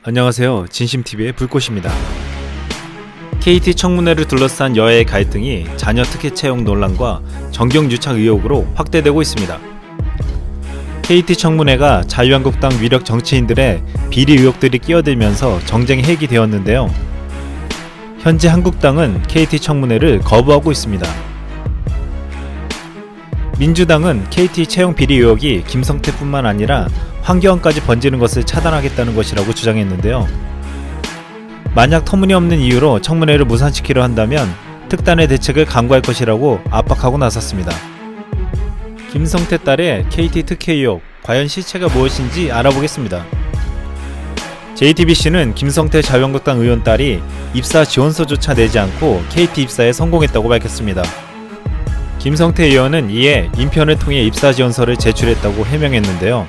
안녕하세요. 진심TV의 불꽃입니다. KT 청문회를 둘러싼 여야의 갈등이 자녀 특혜 채용 논란과 정경유착 의혹으로 확대되고 있습니다. KT 청문회가 자유한국당 위력 정치인들의 비리 의혹들이 끼어들면서 정쟁의 핵이 되었는데요. 현재 한국당은 KT 청문회를 거부하고 있습니다. 민주당은 KT 채용 비리 의혹이 김성태뿐만 아니라 황교안까지 번지는 것을 차단하겠다는 것이라고 주장했는데요. 만약 터무니없는 이유로 청문회를 무산시키려 한다면 특단의 대책을 강구할 것이라고 압박하고 나섰습니다. 김성태 딸의 KT 특혜 의혹, 과연 실체가 무엇인지 알아보겠습니다. JTBC는 김성태 자유한국당 의원 딸이 입사 지원서조차 내지 않고 KT 입사에 성공했다고 밝혔습니다. 김성태 의원은 이에 인편을 통해 입사 지원서를 제출했다고 해명했는데요.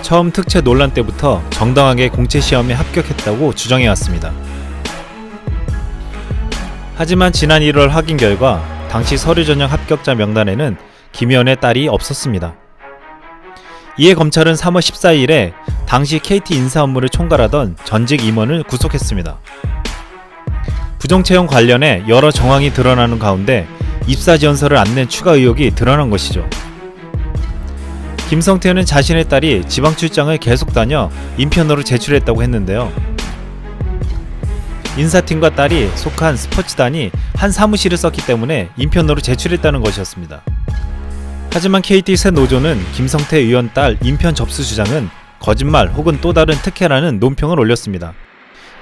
처음 특채 논란 때부터 정당하게 공채시험에 합격했다고 주장해왔습니다. 하지만 지난 1월 확인 결과 당시 서류 전형 합격자 명단에는 김 의원의 딸이 없었습니다. 이에 검찰은 3월 14일에 당시 KT 인사 업무를 총괄하던 전직 임원을 구속했습니다. 부정채용 관련해 여러 정황이 드러나는 가운데 입사 지원서를 안 낸 추가 의혹이 드러난 것이죠. 김성태는 자신의 딸이 지방 출장을 계속 다녀 인편으로 제출했다고 했는데요. 인사팀과 딸이 속한 스포츠단이 한 사무실을 썼기 때문에 인편으로 제출했다는 것이었습니다. 하지만 KT 새 노조는 김성태 의원 딸 인편 접수 주장은 거짓말 혹은 또 다른 특혜라는 논평을 올렸습니다.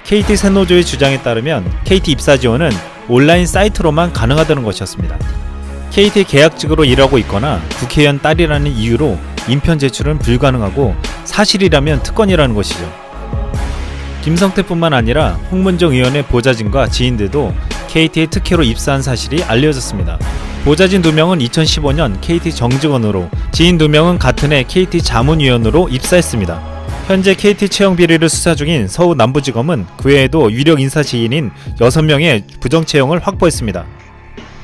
KT 새 노조의 주장에 따르면 KT 입사 지원은 온라인 사이트로만 가능하다는 것이었습니다. KT 계약직으로 일하고 있거나 국회의원 딸이라는 이유로 인편 제출은 불가능하고 사실이라면 특권이라는 것이죠. 김성태뿐만 아니라 홍문정 의원의 보좌진과 지인들도 KT의 특혜로 입사한 사실이 알려졌습니다. 보좌진 2명은 2015년 KT 정직원으로, 지인 2명은 같은 해 KT 자문위원으로 입사했습니다. 현재 KT 채용 비리를 수사 중인 서울 남부지검은 그 외에도 위력 인사 지인인 6명의 부정채용을 확보했습니다.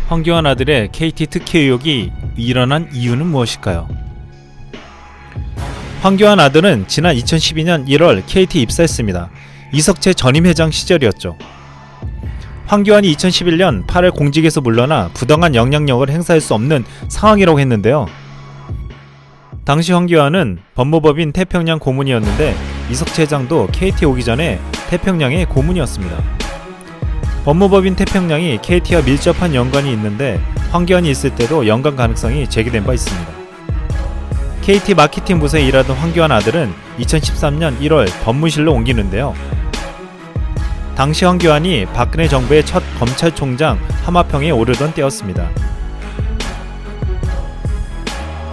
황교안 아들의 KT 특혜 의혹이 일어난 이유는 무엇일까요? 황교안 아들은 지난 2012년 1월 KT 입사했습니다. 이석채 전임 회장 시절이었죠. 황교안이 2011년 8월 공직에서 물러나 부당한 영향력을 행사할 수 없는 상황이라고 했는데요. 당시 황교안은 법무법인 태평양 고문이었는데 이석채 회장도 KT 오기 전에 태평양의 고문이었습니다. 법무법인 태평양이 KT와 밀접한 연관이 있는데 황교안이 있을 때도 연관 가능성이 제기된 바 있습니다. KT 마케팅 부서에 일하던 황교안 아들은 2013년 1월 법무실로 옮기는데요. 당시 황교안이 박근혜 정부의 첫 검찰총장 하마평에 오르던 때였습니다.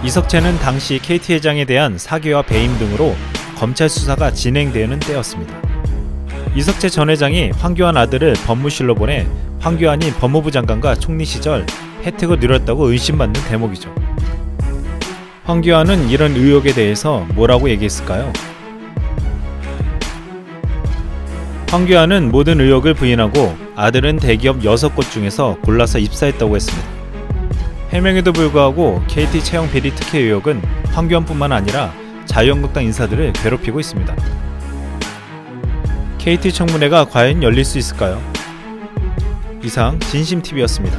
이석채는 당시 KT 회장에 대한 사기와 배임 등으로 검찰 수사가 진행되는 때였습니다. 이석채 전 회장이 황교안 아들을 법무실로 보내 황교안이 법무부 장관과 총리 시절 혜택을 누렸다고 의심받는 대목이죠. 황교안은 이런 의혹에 대해서 뭐라고 얘기했을까요? 황교안은 모든 의혹을 부인하고 아들은 대기업 6곳 중에서 골라서 입사했다고 했습니다. 해명에도 불구하고 KT 채용 비리 특혜 의혹은 황교안뿐만 아니라 자유한국당 인사들을 괴롭히고 있습니다. KT 청문회가 과연 열릴 수 있을까요? 이상 진심TV였습니다.